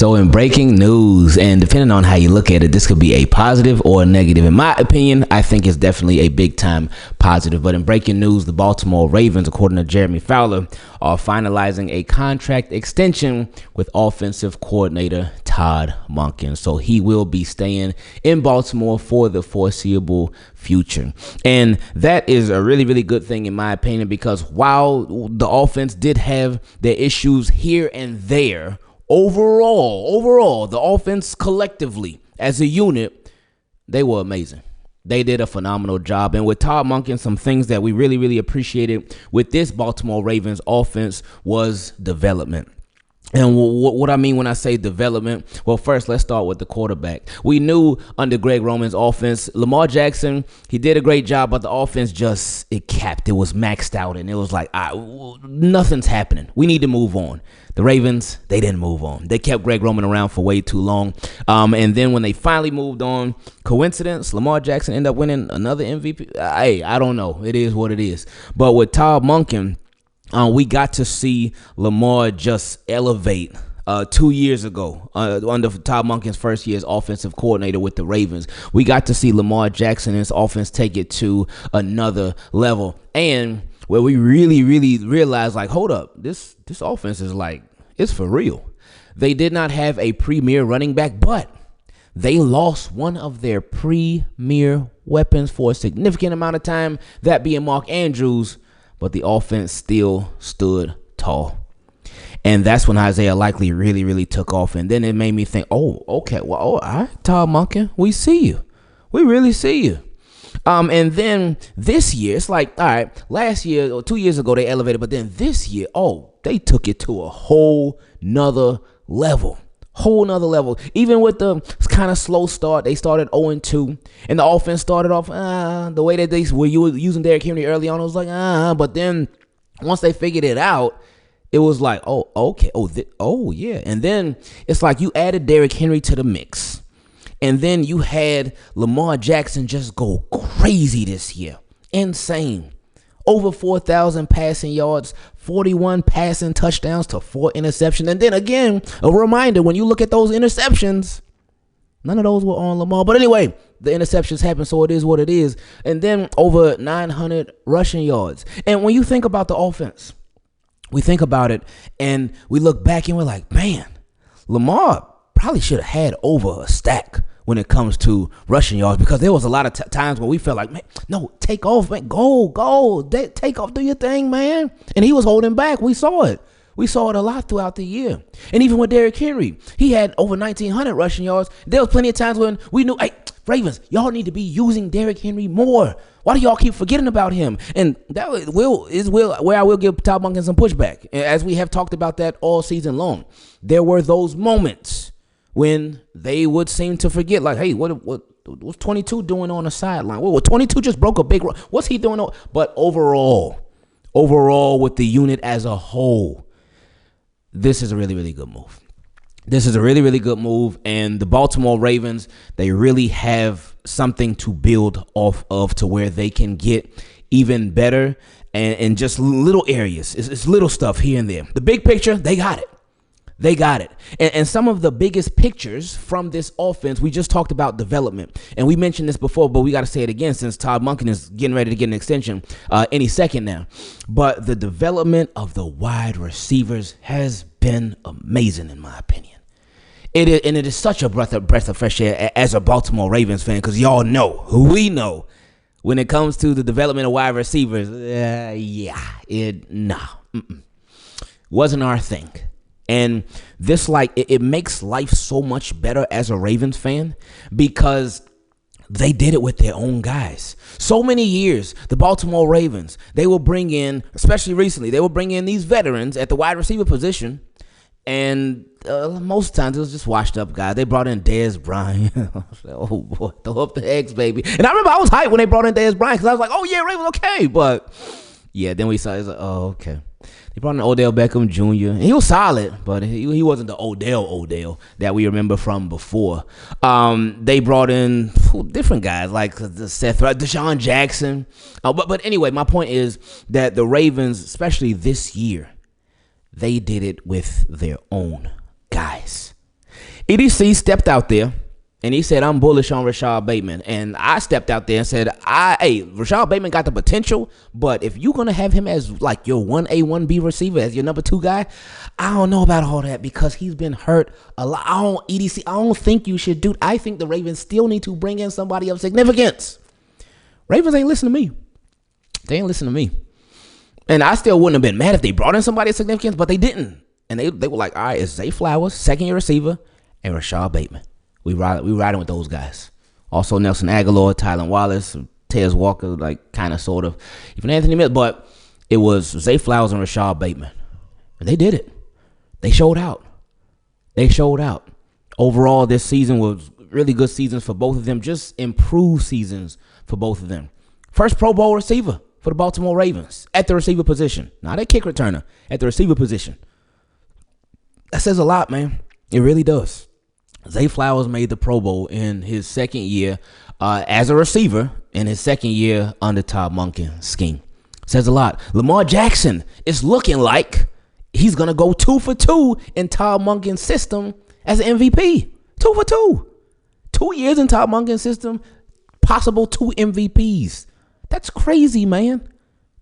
So in breaking news, and depending on how you look at it, this could be a positive or a negative. In my opinion, I think it's definitely a big time positive. But in breaking news, the Baltimore Ravens, according to Jeremy Fowler, are finalizing a contract extension with offensive coordinator Todd Monken. So he will be staying in Baltimore for the foreseeable future. And that is a really, really good thing in my opinion, because while the offense did have their issues here and there, Overall, the offense collectively as a unit, they were amazing. They did a phenomenal job. And with Todd Monken, some things that we really, really appreciated with this Baltimore Ravens offense was development. And what I mean when I say development, well, first, let's start with the quarterback. We knew under Greg Roman's offense, Lamar Jackson, he did a great job, but the offense it capped. It was maxed out, and it was like, nothing's happening. We need to move on. The Ravens, they didn't move on. They kept Greg Roman around for way too long. And then when they finally moved on, coincidence, Lamar Jackson ended up winning another MVP. Hey, I don't know. It is what it is. But with Todd Monken, we got to see Lamar just elevate 2 years ago under Todd Monken's first year as offensive coordinator with the Ravens. We got to see Lamar Jackson and his offense take it to another level. And where we really, really realized, like, hold up, this offense is like, it's for real. They did not have a premier running back, but they lost one of their premier weapons for a significant amount of time, that being Mark Andrews, but the offense still stood tall. And that's when Isaiah Likely really, really took off. And then it made me think, okay, well, all right, Todd Monken, we see you. We really see you. And then this year, it's like, all right, last year or 2 years ago, they elevated. But then this year, they took it to a whole nother level. Even with the kind of slow start, they started 0-2, and the offense started off the way that they were using Derrick Henry early on. It was like, but then once they figured it out, it was like, okay, yeah. And then it's like you added Derrick Henry to the mix, and then you had Lamar Jackson just go crazy this year, insane. Over 4,000 passing yards, 41 passing touchdowns to 4 interceptions. And then again, a reminder, when you look at those interceptions, none of those were on Lamar. But anyway, the interceptions happen, so it is what it is. And then over 900 rushing yards. And when you think about the offense, we think about it and we look back and we're like, man, Lamar probably should have had over a stack when it comes to rushing yards, because there was a lot of times where we felt like, man, no, take off, man, go, take off, do your thing, man. And he was holding back. We saw it a lot throughout the year. And even with Derrick Henry, he had over 1,900 rushing yards. There was plenty of times when we knew, hey, Ravens, y'all need to be using Derrick Henry more. Why do y'all keep forgetting about him? And that is where I will give Todd Monken some pushback, as we have talked about that all season long. There were those moments when they would seem to forget, like, hey, what's 22 doing on the sideline? Well, 22 just broke a big run. What's he doing? But overall, with the unit as a whole, this is a really, really good move. And the Baltimore Ravens, they really have something to build off of, to where they can get even better, and just little areas. It's little stuff here and there. The big picture, they got it. And some of the biggest pictures from this offense, we just talked about development. And we mentioned this before, but we got to say it again, since Todd Monken is getting ready to get an extension any second now. But the development of the wide receivers has been amazing, in my opinion. It is such a breath of fresh air as a Baltimore Ravens fan, because y'all know, we know, when it comes to the development of wide receivers, wasn't our thing. And this, it makes life so much better as a Ravens fan, because they did it with their own guys. So many years, the Baltimore Ravens, they will bring in, especially recently, they will bring in these veterans at the wide receiver position, and most times it was just washed up guys. They brought in Dez Bryant. Oh boy, throw up the eggs, baby. And I remember I was hyped when they brought in Dez Bryant, because I was like, oh yeah, Ravens, okay. But yeah, then we saw, it's like, oh, okay. They brought in Odell Beckham Jr. And he was solid, but he wasn't the Odell that we remember from before. They brought in different guys like Deshaun Jackson. But anyway, my point is that the Ravens, especially this year, they did it with their own guys. EDC stepped out there and he said, I'm bullish on Rashad Bateman. And I stepped out there and said, hey, Rashad Bateman got the potential, but if you're going to have him as like your 1A, 1B receiver, as your number 2 guy, I don't know about all that because he's been hurt a lot. I don't think you should do. I think the Ravens still need to bring in somebody of significance. Ravens ain't listening to me. They ain't listening to me. And I still wouldn't have been mad if they brought in somebody of significance, but they didn't. And they were like, all right, it's Zay Flowers, second-year receiver, and Rashad Bateman. We riding with those guys. Also Nelson Aguilar, Tylan Wallace, Tez Walker, like kind of sort of. Even Anthony Smith, but it was Zay Flowers and Rashad Bateman. And they did it. They showed out. Overall, this season was really good seasons for both of them. Just improved seasons for both of them. First Pro Bowl receiver for the Baltimore Ravens at the receiver position. Not a kick returner, at the receiver position. That says a lot, man. It really does. Zay Flowers made the Pro Bowl in his second year as a receiver in his second year under Todd Monken scheme. Says a lot. Lamar Jackson is looking like he's going to go 2 for 2 in Todd Monken's system as an MVP. 2 for 2. 2 years in Todd Monken's system, possible 2 MVPs. That's crazy, man.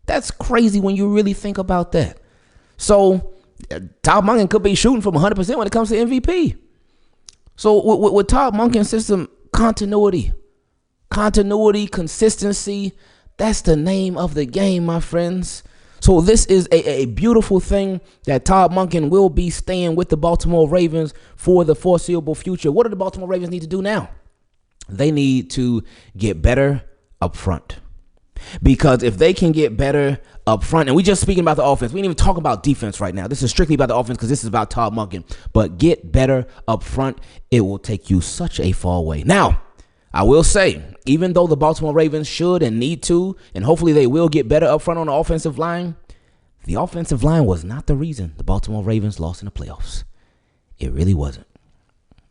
That's crazy when you really think about that. So Todd Monken could be shooting from 100% when it comes to MVP. So with Todd Monken's system, continuity, consistency, that's the name of the game, my friends. So this is a beautiful thing that Todd Monken will be staying with the Baltimore Ravens for the foreseeable future. What do the Baltimore Ravens need to do now? They need to get better up front. Because if they can get better up front, and we just speaking about the offense, we ain't even talking about defense right now. This is strictly about the offense because this is about Todd Monken. But get better up front, it will take you such a far way. Now, I will say, even though the Baltimore Ravens should and need to, and hopefully they will get better up front on the offensive line was not the reason the Baltimore Ravens lost in the playoffs. It really wasn't.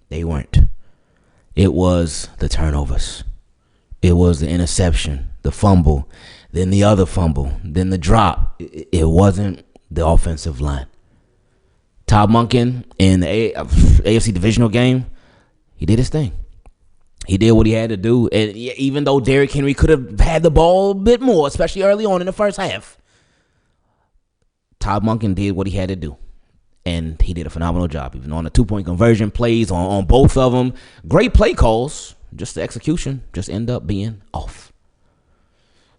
They weren't. It was the turnovers. It was the interception, the fumble, then the other fumble, then the drop. It wasn't the offensive line. Todd Monken in the AFC divisional game, he did his thing. He did what he had to do. And even though Derrick Henry could have had the ball a bit more, especially early on in the first half, Todd Monken did what he had to do. And he did a phenomenal job, even on the 2-point conversion plays, on both of them. Great play calls. Just the execution just end up being off.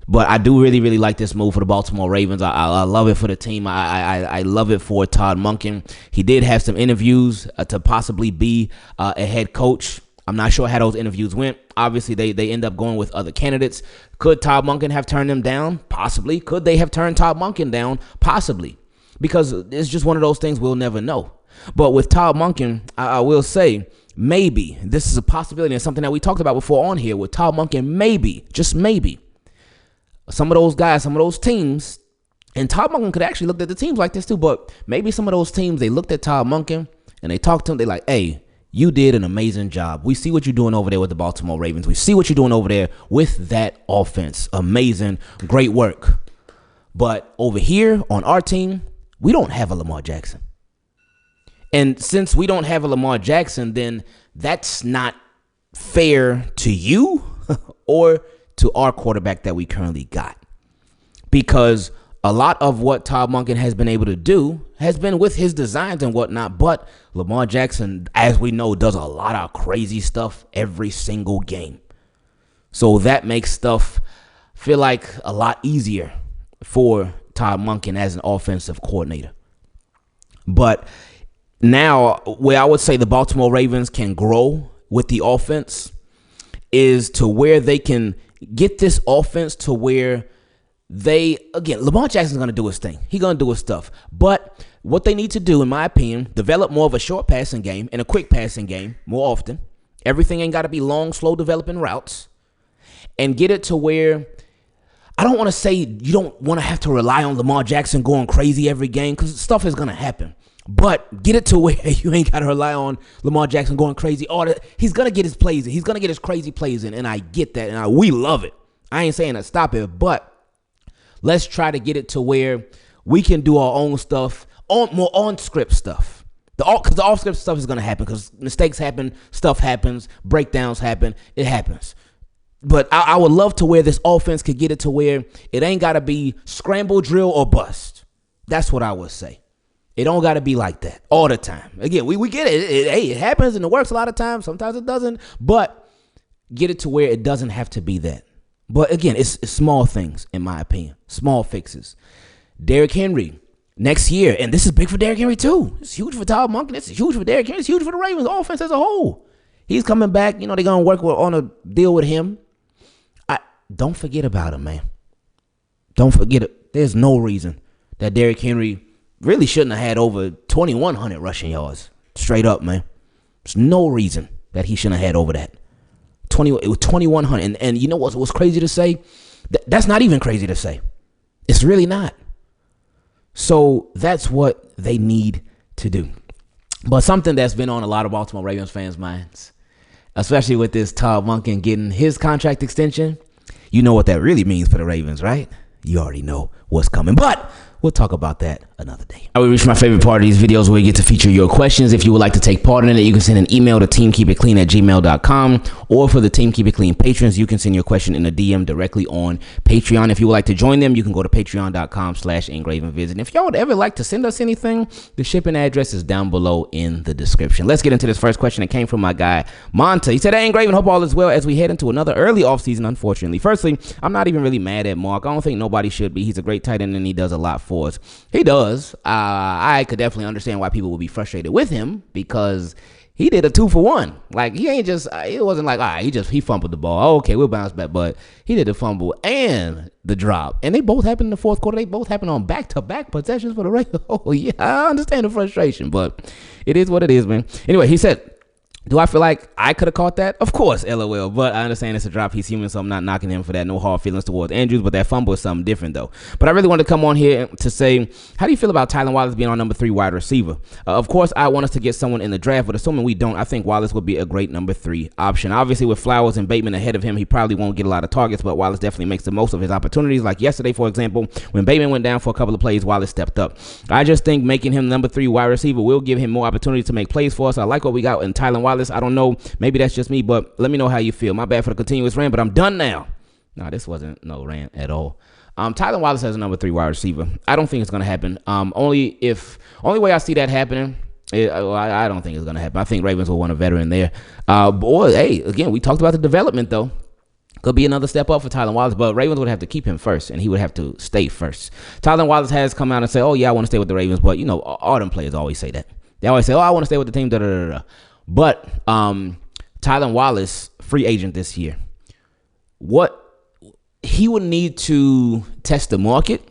But I do really, really like this move for the Baltimore Ravens. I love it for the team. I love it for Todd Monken. He did have some interviews to possibly be a head coach. I'm not sure how those interviews went. Obviously, they end up going with other candidates. Could Todd Monken have turned them down? Possibly. Could they have turned Todd Monken down? Possibly. Because it's just one of those things we'll never know. But with Todd Monken, I will say, maybe, this is a possibility and something that we talked about before on here with Todd Monken, maybe, just maybe, some of those guys, some of those teams, and Todd Monken could actually look at the teams like this too, but maybe some of those teams, they looked at Todd Monken and they talked to him, they like, hey, you did an amazing job. We see what you're doing over there with the Baltimore Ravens. We see what you're doing over there with that offense. Amazing, great work. But over here on our team, we don't have a Lamar Jackson. And since we don't have a Lamar Jackson, then that's not fair to you or to our quarterback that we currently got. Because a lot of what Todd Monken has been able to do has been with his designs and whatnot. But Lamar Jackson, as we know, does a lot of crazy stuff every single game. So that makes stuff feel like a lot easier for Todd Monken as an offensive coordinator. But now, where I would say the Baltimore Ravens can grow with the offense is to where they can get this offense to where Lamar Jackson's going to do his thing. He's going to do his stuff. But what they need to do, in my opinion, develop more of a short passing game and a quick passing game more often. Everything ain't got to be long, slow developing routes. And get it to where, I don't want to say you don't want to have to rely on Lamar Jackson going crazy every game, because stuff is going to happen. But get it to where you ain't got to rely on Lamar Jackson going crazy. He's going to get his plays in. He's going to get his crazy plays in. And I get that. And we love it. I ain't saying to stop it. But let's try to get it to where we can do our own stuff, more on-script stuff. Because the off-script stuff is going to happen because mistakes happen, stuff happens, breakdowns happen. It happens. But I would love to where this offense could get it to where it ain't got to be scramble, drill, or bust. That's what I would say. It don't got to be like that all the time. Again, we get it. It happens and it works a lot of times. Sometimes it doesn't. But get it to where it doesn't have to be that. But again, it's small things, in my opinion. Small fixes. Derrick Henry, next year. And this is big for Derrick Henry, too. It's huge for Todd Monken. It's huge for Derrick Henry. It's huge for the Ravens offense as a whole. He's coming back. They're going to work on a deal with him. Don't forget about him, man. Don't forget it. There's no reason that Derrick Henry really shouldn't have had over 2,100 rushing yards. Straight up, man. There's no reason that he shouldn't have had over that. It was 2,100. And you know what's crazy to say? That's not even crazy to say. It's really not. So that's what they need to do. But something that's been on a lot of Baltimore Ravens fans' minds, especially with this Todd Monken getting his contract extension, you know what that really means for the Ravens, right? You already know what's coming. But we'll talk about that another day. We reached my favorite part of these videos where we get to feature your questions. If you would like to take part in it, you can send an email to teamkeepitclean@gmail.com, or for the Team Keep It Clean patrons, you can send your question in a DM directly on Patreon. If you would like to join them, you can go to patreon.com/Ingravenvids. And if y'all would ever like to send us anything, the shipping address is down below in the description. Let's get into this first question that came from my guy, Monta. He said, "Hey, Ingraven, hope all is well as we head into another early offseason, unfortunately. Firstly, I'm not even really mad at Mark. I don't think nobody should be. He's a great tight end and he does a lot for us." He does. I could definitely understand why people would be frustrated with him because he did a 2-for-1. Like, he ain't just, it wasn't like, all right, he fumbled the ball. Oh, okay, we'll bounce back. But he did the fumble and the drop. And they both happened in the fourth quarter. They both happened on back-to-back possessions for the Ravens. Oh, yeah, I understand the frustration, but it is what it is, man. Anyway, he said, "Do I feel like I could have caught that? Of course, LOL. But I understand it's a drop. He's human, so I'm not knocking him for that. No hard feelings towards Andrews, but that fumble is something different, though. But I really wanted to come on here to say, how do you feel about Tylan Wallace being our number 3 wide receiver? Of course, I want us to get someone in the draft, but assuming we don't, I think Wallace would be a great number 3 option. Obviously, with Flowers and Bateman ahead of him, he probably won't get a lot of targets, but Wallace definitely makes the most of his opportunities. Like yesterday, for example, when Bateman went down for a couple of plays, Wallace stepped up. I just think making him number 3 wide receiver will give him more opportunity to make plays for us. I like what we got in Tylan Wallace. I don't know. Maybe that's just me, but let me know how you feel. My bad for the continuous rant, but I'm done now." No, this wasn't no rant at all. Tylan Wallace has a number 3 wide receiver. I don't think it's going to happen. Only way I see that happening, I don't think it's going to happen. I think Ravens will want a veteran there. Hey, again, we talked about the development, though. Could be another step up for Tylan Wallace, but Ravens would have to keep him first, and he would have to stay first. Tylan Wallace has come out and say, "Oh, yeah, I want to stay with the Ravens," but, all them players always say that. They always say, "Oh, I want to stay with the team, da-da-da-da." But Tylan Wallace, free agent this year. What he would need to test the market,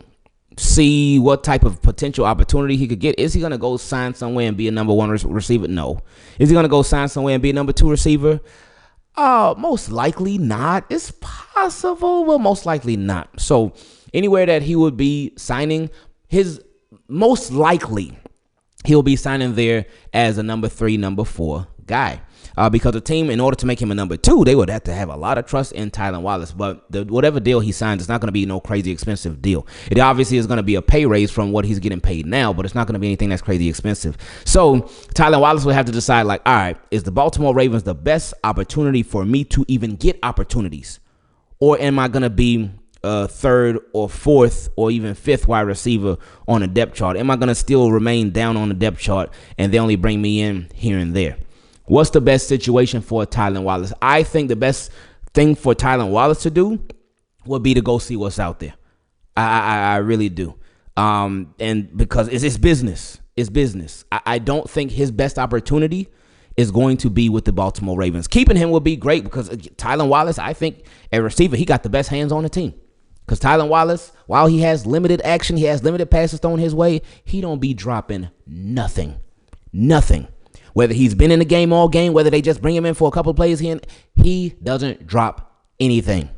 see what type of potential opportunity he could get. Is he going to go sign somewhere and be a number 1 receiver? No. Is he going to go sign somewhere and be a number 2 receiver? Most likely not. It's possible, but most likely not. So anywhere that he would be signing, most likely he'll be signing there as a number 3, number 4 guy. Because the team, in order to make him a number 2, they would have to have a lot of trust in Tylan Wallace. But whatever deal he signs, it's not going to be no crazy expensive deal. It obviously is going to be a pay raise from what he's getting paid now, but it's not going to be anything that's crazy expensive. So Tylan Wallace would have to decide, like, all right, is the Baltimore Ravens the best opportunity for me to even get opportunities? Or am I going to be a 3rd or 4th or even 5th wide receiver on a depth chart? Am I going to still remain down on the depth chart and they only bring me in here and there? What's the best situation for Tylan Wallace? I think the best thing for Tylan Wallace to do would be to go see what's out there. I really do. And because it's business. It's business. I don't think his best opportunity is going to be with the Baltimore Ravens. Keeping him would be great because Tylan Wallace, I think, at receiver, he got the best hands on the team. Because Tylan Wallace, while he has limited action, he has limited passes thrown his way, he don't be dropping nothing. Nothing. Whether he's been in the game all game, whether they just bring him in for a couple of plays here, he doesn't drop anything.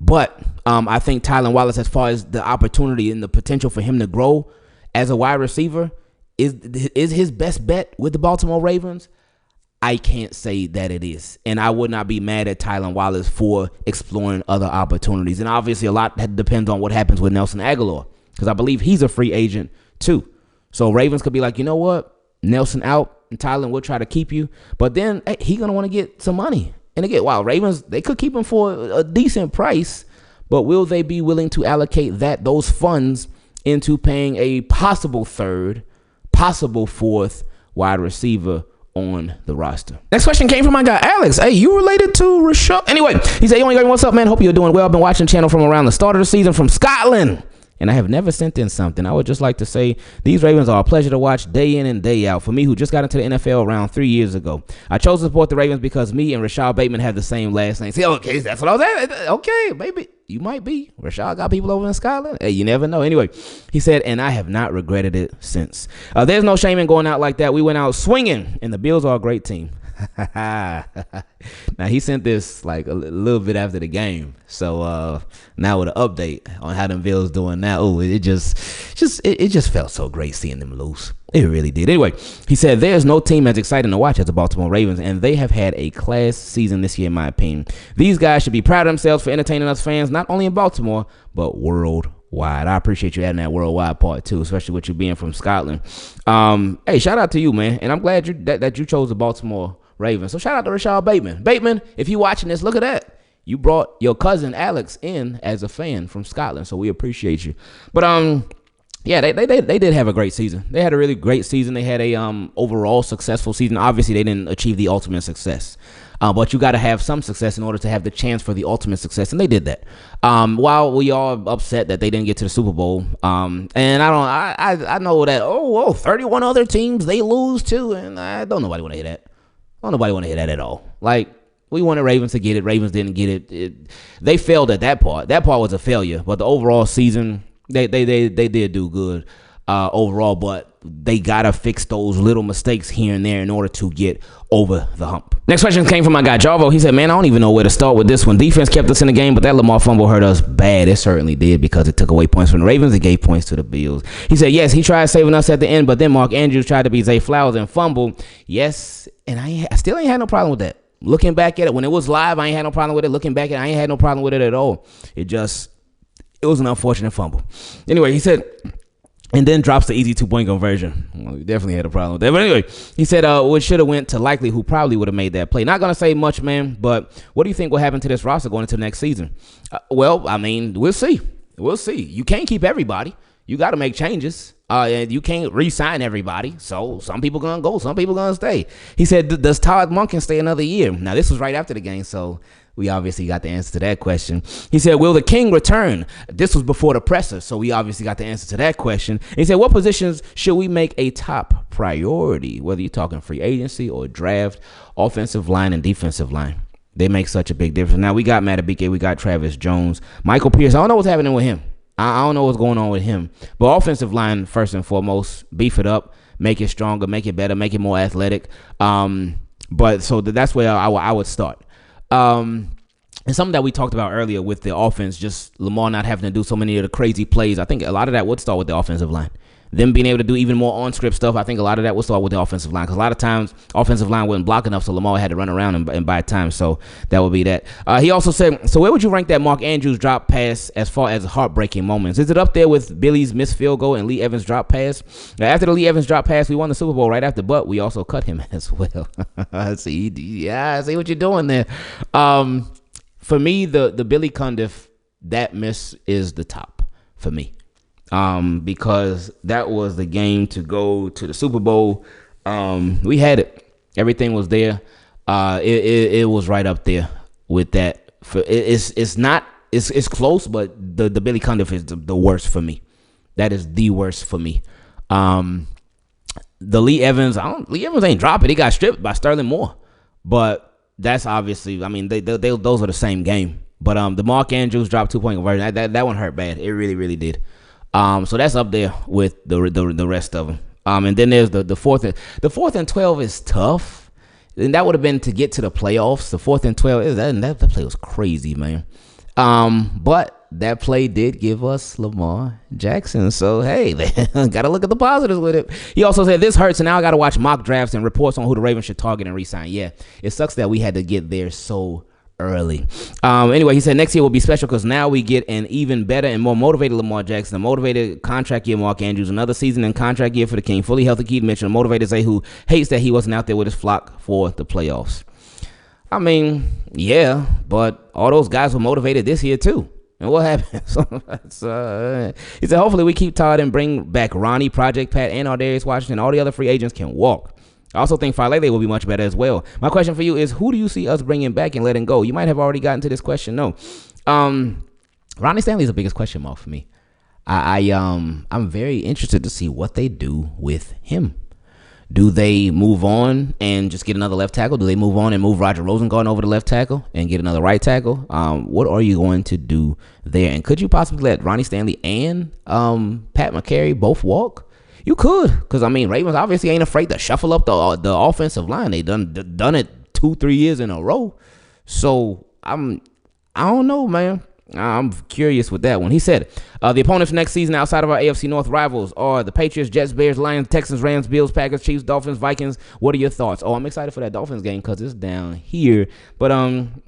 But I think Tylan Wallace, as far as the opportunity and the potential for him to grow as a wide receiver, is his best bet with the Baltimore Ravens. I can't say that it is. And I would not be mad at Tylan Wallace for exploring other opportunities. And obviously a lot that depends on what happens with Nelson Agholor, because I believe he's a free agent too. So Ravens could be like, you know what? Nelson out, and Tylen will try to keep you. But then he going to want to get some money. And again, wow, Ravens, they could keep him for a decent price, but will they be willing to allocate those funds into paying a possible third, possible fourth wide receiver on the roster? Next question came from my guy Alex. Hey, you related to Rashad? Anyway, he said, "Yo, what's up, man? Hope you're doing well. I've been watching the channel from around the start of the season from Scotland, and I have never sent in something. I would just like to say these Ravens are a pleasure to watch day in and day out. For me, who just got into the NFL around 3 years ago, I chose to support the Ravens because me and Rashad Bateman have the same last name." See, okay, that's what I was at. Okay, maybe you might be. Rashad got people over in Scotland. Hey, you never know. Anyway, he said, "And I have not regretted it since. There's no shame in going out like that. We went out swinging, and the Bills are a great team." Now he sent this like a little bit after the game, so now with an update on how them Bills doing now. Oh, it just felt so great seeing them lose. It really did. Anyway, he said there's no team as exciting to watch as the Baltimore Ravens, and they have had a class season this year, in my opinion. These guys should be proud of themselves for entertaining us fans, not only in Baltimore but worldwide. I appreciate you adding that worldwide part too, especially with you being from Scotland. Hey, shout out to you, man, and I'm glad that you chose the Baltimore Ravens. So shout out to Rashad Bateman. Bateman, if you watching this, look at that. You brought your cousin Alex in as a fan from Scotland, so we appreciate you. But yeah, they did have a great season. They had a really great season. They had a overall successful season. Obviously, they didn't achieve the ultimate success, but you got to have some success in order to have the chance for the ultimate success, and they did that. While we are upset that they didn't get to the Super Bowl, and I know that 31 other teams they lose too, and I don't nobody want to hear that. I don't nobody want to hear that at all. Like, we wanted Ravens to get it. Ravens didn't get it. They failed at that part. That part was a failure. But the overall season, they did do good overall. But they got to fix those little mistakes here and there in order to get over the hump. Next question came from my guy Jarvo. He said, "Man, I don't even know where to start with this one. Defense kept us in the game, but that Lamar fumble hurt us bad. It certainly did because it took away points from the Ravens. It gave points to the Bills." He said, "Yes, he tried saving us at the end, but then Mark Andrews tried to be Zay Flowers and fumble." Yes, and I still ain't had no problem with that. Looking back at it, when it was live, I ain't had no problem with it. Looking back at it, I ain't had no problem with it at all. It was an unfortunate fumble. Anyway, he said, and then drops the easy 2-point conversion. Well, we definitely had a problem with that. But anyway, he said, "What should have went to Likely, who probably would have made that play." Not going to say much, man, but what do you think will happen to this roster going into next season? Well, I mean, we'll see. We'll see. You can't keep everybody. You got to make changes. And you can't re-sign everybody. So some people going to go. Some people going to stay. He said, "Does Todd Monken stay another year?" Now, this was right after the game, so we obviously got the answer to that question. He said, "Will the King return?" This was before the presser, so we obviously got the answer to that question. He said, "What positions should we make a top priority?" Whether you're talking free agency or draft, offensive line and defensive line. They make such a big difference. Now, we got Matabike, we got Travis Jones, Michael Pierce. I don't know what's happening with him. I don't know what's going on with him. But offensive line, first and foremost, beef it up, make it stronger, make it better, make it more athletic. But so that's where I would start. And something that we talked about earlier with the offense, just Lamar not having to do so many of the crazy plays. I think a lot of that would start with the offensive line. Them being able to do even more on-script stuff, I think a lot of that will start with the offensive line. Because a lot of times, offensive line wasn't block enough, so Lamar had to run around and buy time. So that would be that. He also said, "So where would you rank that Mark Andrews drop pass as far as heartbreaking moments? Is it up there with Billy's missed field goal and Lee Evans drop pass?" Now, after the Lee Evans drop pass, we won the Super Bowl right after, but we also cut him as well. I see what you're doing there. For me, the Billy Cundiff, that miss is the top for me. Because that was the game to go to the Super Bowl. We had it. Everything was there. It was right up there with that. It's close, but the Billy Cundiff is the worst for me. That is the worst for me. The Lee Evans ain't dropping. He got stripped by Sterling Moore. But that's obviously, I mean, those are the same game. But the Mark Andrews dropped 2-point conversion. That one hurt bad. It really, really did. So that's up there with the rest of them. And then there's the fourth and 12 is tough. And that would have been to get to the playoffs. The 4th and 12 that play was crazy, man. But that play did give us Lamar Jackson. So hey, gotta look at the positives with it. He also said this hurts, and now I gotta watch mock drafts and reports on who the Ravens should target and re-sign. Yeah, it sucks that we had to get there so early. Anyway, he said next year will be special because now we get an even better and more motivated Lamar Jackson, a motivated contract year Mark Andrews, another season and contract year for the King, fully healthy Keaton Mitchell, a motivated Zay who hates that he wasn't out there with his flock for the playoffs. I mean, yeah, but all those guys were motivated this year too. And what happened? He said, hopefully we keep Todd and bring back Ronnie, Project Pat, and Ardarius Washington. All the other free agents can walk. I also think finalizing will be much better as well. My question for you is, who do you see us bringing back and letting go? You might have already gotten to this question. No. Ronnie Stanley is the biggest question mark for me. I'm very interested to see what they do with him. Do they move on and just get another left tackle? Do they move on and move Roger Rosengarten over to left tackle and get another right tackle? What are you going to do there? And could you possibly let Ronnie Stanley and Pat McCary both walk? You could, because I mean, Ravens obviously ain't afraid to shuffle up the offensive line. They done it 2-3 years in a row. So I don't know, man. I'm curious with that one. He said, the opponents next season outside of our AFC North rivals are the Patriots, Jets, Bears, Lions, Texans, Rams, Bills, Packers, Chiefs, Dolphins, Vikings. What are your thoughts? Oh, I'm excited for that Dolphins game because it's down here. But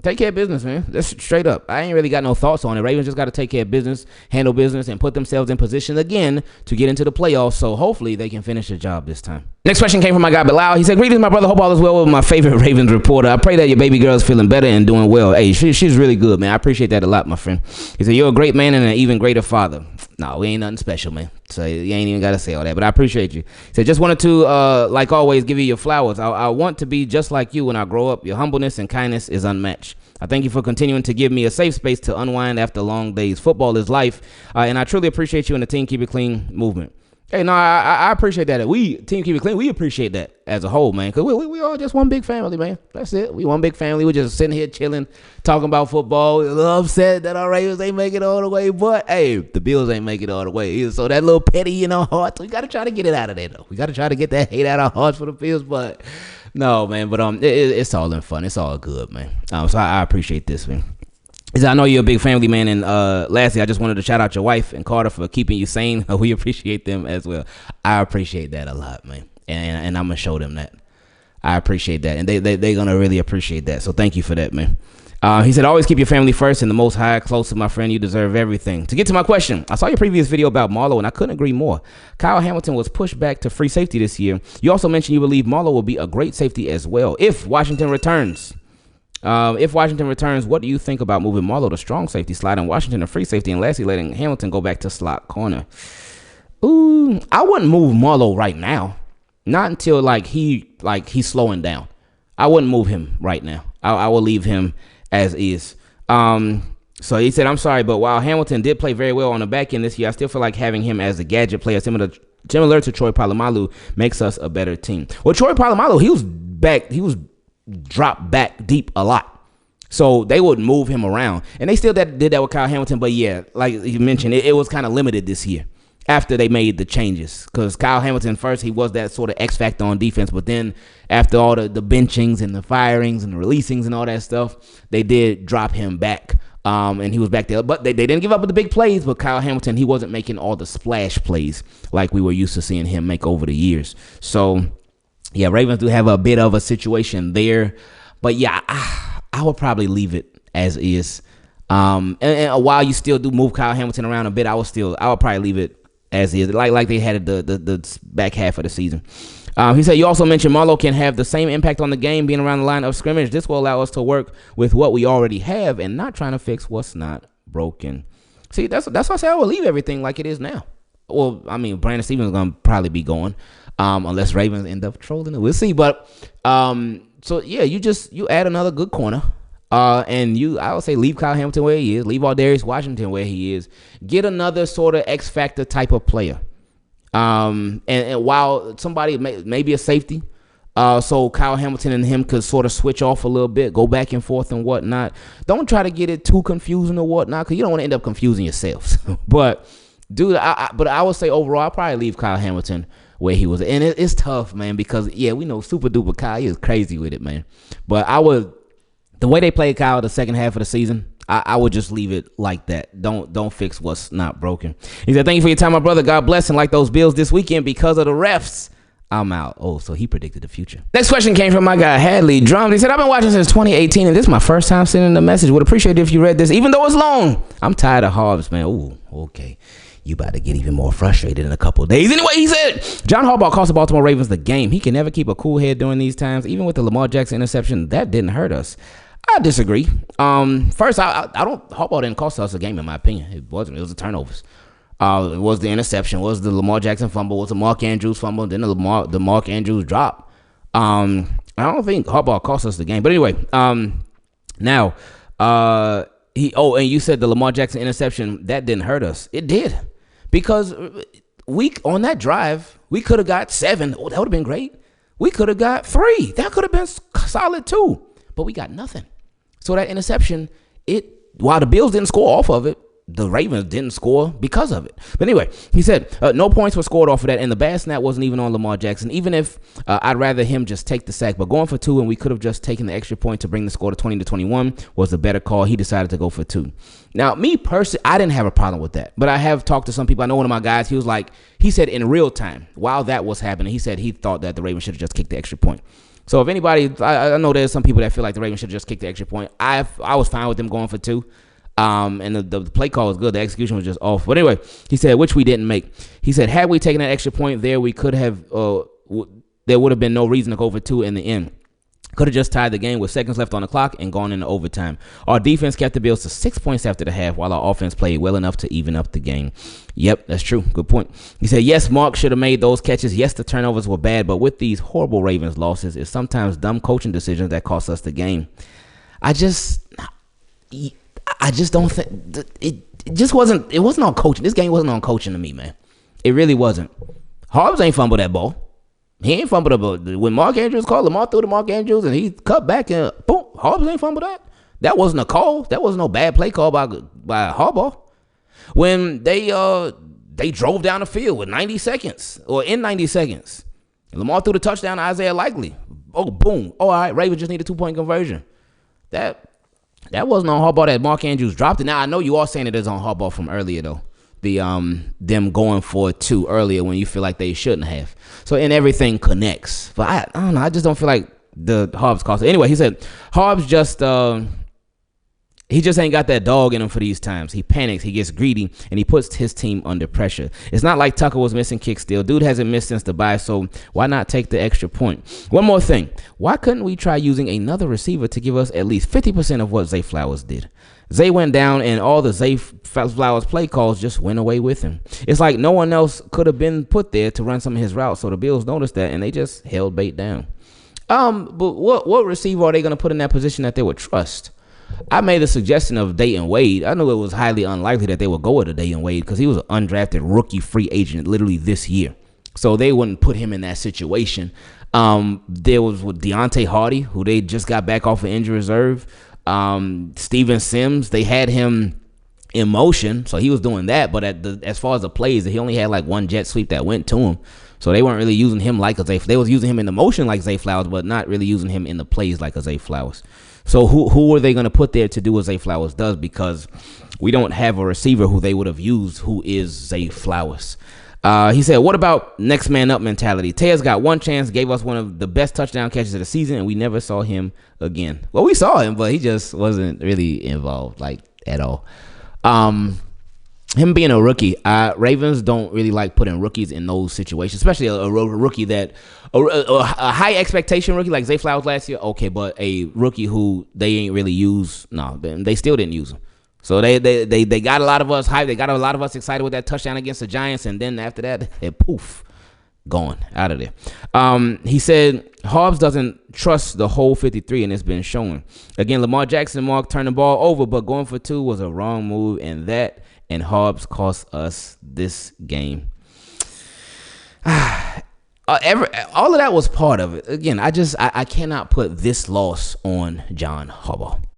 take care of business, man. That's straight up. I ain't really got no thoughts on it. Ravens just got to take care of business, handle business, and put themselves in position again to get into the playoffs. So hopefully they can finish the job this time. Next question came from my guy Bilal. He said, greetings, my brother. Hope all is well with my favorite Ravens reporter. I pray that your baby girl is feeling better and doing well. Hey, she's really good, man. I appreciate that a lot, my friend. He said, you're a great man and an even greater father. No, we ain't nothing special, man. So you ain't even got to say all that, but I appreciate you. He said, just wanted to, like always, give you your flowers. I want to be just like you when I grow up. Your humbleness and kindness is unmatched. I thank you for continuing to give me a safe space to unwind after long days. Football is life, and I truly appreciate you in the Team Keep It Clean movement. Hey, no, I appreciate that. We, Team Keep It Clean, we appreciate that as a whole, man, because we all just one big family, man. That's it. We one big family. We're just sitting here chilling, talking about football. A little upset that our Ravens ain't make it all the way, but, hey, the Bills ain't make it all the way either. So that little petty in our hearts, we got to try to get it out of there, though. We got to try to get that hate out of our hearts for the Bills, but no, man, but it's all in fun. It's all good, man. So I appreciate this, man. I know you're a big family man, and lastly, I just wanted to shout out your wife and Carter for keeping you sane. We appreciate them as well. I appreciate that a lot, man, and I'm gonna show them that. I appreciate that, and they're gonna really appreciate that. So thank you for that, man. He said, always keep your family first and the Most High close to my friend. You deserve everything. To get to my question, I saw your previous video about Marlo, and I couldn't agree more. Kyle Hamilton was pushed back to free safety this year. You also mentioned you believe Marlo will be a great safety as well if Washington returns. What do you think about moving Marlo to strong safety, sliding Washington to free safety, and lastly letting Hamilton go back to slot corner? Ooh, I wouldn't move Marlo right now. Not until he's slowing down. I wouldn't move him right now. I will leave him as is. So he said, I'm sorry, but while Hamilton did play very well on the back end this year, I still feel like having him as a gadget player similar to Troy Polamalu makes us a better team. Well, Troy Polamalu, he was dropped back deep a lot. So they would move him around. And they still did that with Kyle Hamilton. But yeah, like you mentioned, it was kind of limited this year after they made the changes. Because Kyle Hamilton, first, he was that sort of X factor on defense. But then after all the benchings and the firings and the releasings and all that stuff, they did drop him back. And he was back there. But they didn't give up with the big plays. But Kyle Hamilton, he wasn't making all the splash plays like we were used to seeing him make over the years. So yeah, Ravens do have a bit of a situation there, but yeah, I would probably leave it as is. And while you still do move Kyle Hamilton around a bit, I would probably leave it as is, like they had it the back half of the season. He said, you also mentioned Marlo can have the same impact on the game being around the line of scrimmage. This will allow us to work with what we already have and not trying to fix what's not broken. See, that's why I say I would leave everything like it is now. Well, I mean, Brandon Stevens is going to probably be going. Unless Ravens end up trolling it, we'll see. But so yeah, you add another good corner, and I would say leave Kyle Hamilton where he is, leave Ardarius Washington where he is, get another sort of X factor type of player, and while somebody may be a safety, so Kyle Hamilton and him could sort of switch off a little bit, go back and forth and whatnot. Don't try to get it too confusing or whatnot, because you don't want to end up confusing yourselves. But dude, I would say overall, I'll probably leave Kyle Hamilton where he was. And it's tough, man, because, yeah, we know super duper Kyle, he is crazy with it, man. But the way they played Kyle the second half of the season, I would just leave it like that. Don't fix what's not broken. He said, thank you for your time, my brother. God bless. And like those Bills this weekend, because of the refs, I'm out. Oh, so he predicted the future. Next question came from my guy Hadley Drumz. He said, I've been watching since 2018, and this is my first time sending the message. Would appreciate it if you read this, even though it's long. I'm tired of Harbs, man. Ooh, okay. You about to get even more frustrated in a couple of days. Anyway, he said, John Harbaugh cost the Baltimore Ravens the game. He can never keep a cool head during these times. Even with the Lamar Jackson interception, that didn't hurt us. I disagree. First, I don't. Harbaugh didn't cost us a game, in my opinion. It wasn't. It was the turnovers. It was the interception. Was the Lamar Jackson fumble? Was the Mark Andrews fumble? Then the Mark Andrews drop. I don't think Harbaugh cost us the game. But anyway, now and you said the Lamar Jackson interception, that didn't hurt us. It did, because on that drive we could have got 7. Oh, that would have been great. We could have got 3. That could have been solid too. But we got nothing. So that interception, while the Bills didn't score off of it, the Ravens didn't score because of it. But anyway, he said no points were scored off of that, and the bad snap wasn't even on Lamar Jackson. Even if I'd rather him just take the sack, but going for 2 and we could have just taken the extra point to bring the score to 20-21 was a better call. He decided to go for 2. Now, me personally, I didn't have a problem with that, but I have talked to some people. I know one of my guys, he said in real time, while that was happening, he said he thought that the Ravens should have just kicked the extra point. So if anybody, I know there's some people that feel like the Ravens should have just kicked the extra point. I was fine with them going for 2. And the play call was good. The execution was just off. But anyway, he said, which we didn't make. He said, had we taken that extra point there, we could have, there would have been no reason to go for 2 in the end. Could have just tied the game with seconds left on the clock and gone into overtime. Our defense kept the Bills to 6 points after the half, while our offense played well enough to even up the game. Yep, that's true. Good point. He said, yes, Mark should have made those catches. Yes, the turnovers were bad, but with these horrible Ravens losses, it's sometimes dumb coaching decisions that cost us the game. I just don't think it just wasn't. It wasn't on coaching. This game wasn't on coaching to me, man. It really wasn't. Harbs ain't fumbled that ball. He ain't fumbled the ball. When Mark Andrews called, Lamar threw to Mark Andrews and he cut back and boom, Harbs ain't fumbled that. That wasn't a call. That wasn't no bad play call by Harbaugh. When they drove down the field with 90 seconds or in 90 seconds, Lamar threw the touchdown to Isaiah Likely. Oh, boom. Oh, all right. Ravens just need a 2-point conversion. That wasn't on Harbaugh that Mark Andrews dropped it. Now, I know you are saying it is on Harbaugh from earlier, though. Them going for 2 earlier when you feel like they shouldn't have. So, and everything connects. But I don't know. I just don't feel like the Harbs cost it. Anyway, he said, Harbs just he just ain't got that dog in him for these times. He panics, he gets greedy, and he puts his team under pressure. It's not like Tucker was missing kick still. Dude hasn't missed since the bye, so why not take the extra point? One more thing. Why couldn't we try using another receiver to give us at least 50% of what Zay Flowers did? Zay went down, and all the Zay Flowers play calls just went away with him. It's like no one else could have been put there to run some of his routes, so the Bills noticed that, and they just held bait down. But what receiver are they going to put in that position that they would trust? I made a suggestion of Dayton Wade. I knew it was highly unlikely that they would go with a Dayton Wade because he was an undrafted rookie free agent literally this year. So they wouldn't put him in that situation. There was with Deontay Hardy, who they just got back off of injury reserve. Steven Sims, they had him in motion, so he was doing that. But as far as the plays, he only had like one jet sweep that went to him. So they weren't really using him like a Zay. They was using him in the motion like Zay Flowers, but not really using him in the plays like a Zay Flowers. So who are they going to put there to do what Zay Flowers does? Because we don't have a receiver who they would have used who is Zay Flowers. He said, what about next man up mentality? Tejas got one chance, gave us one of the best touchdown catches of the season, and we never saw him again. Well, we saw him, but he just wasn't really involved like at all. Him being a rookie, Ravens don't really like putting rookies in those situations, especially a rookie that a high expectation rookie like Zay Flowers last year. Okay, but a rookie who they ain't really use. No, they still didn't use him. So they got a lot of us hyped. They got a lot of us excited with that touchdown against the Giants, and then after that, it poof, gone out of there. He said Harbs doesn't trust the whole 53, and it's been shown. Again, Lamar Jackson and Mark turned the ball over, but going for 2 was a wrong move, and Harbs cost us this game. All of that was part of it. Again, I cannot put this loss on John Harbaugh.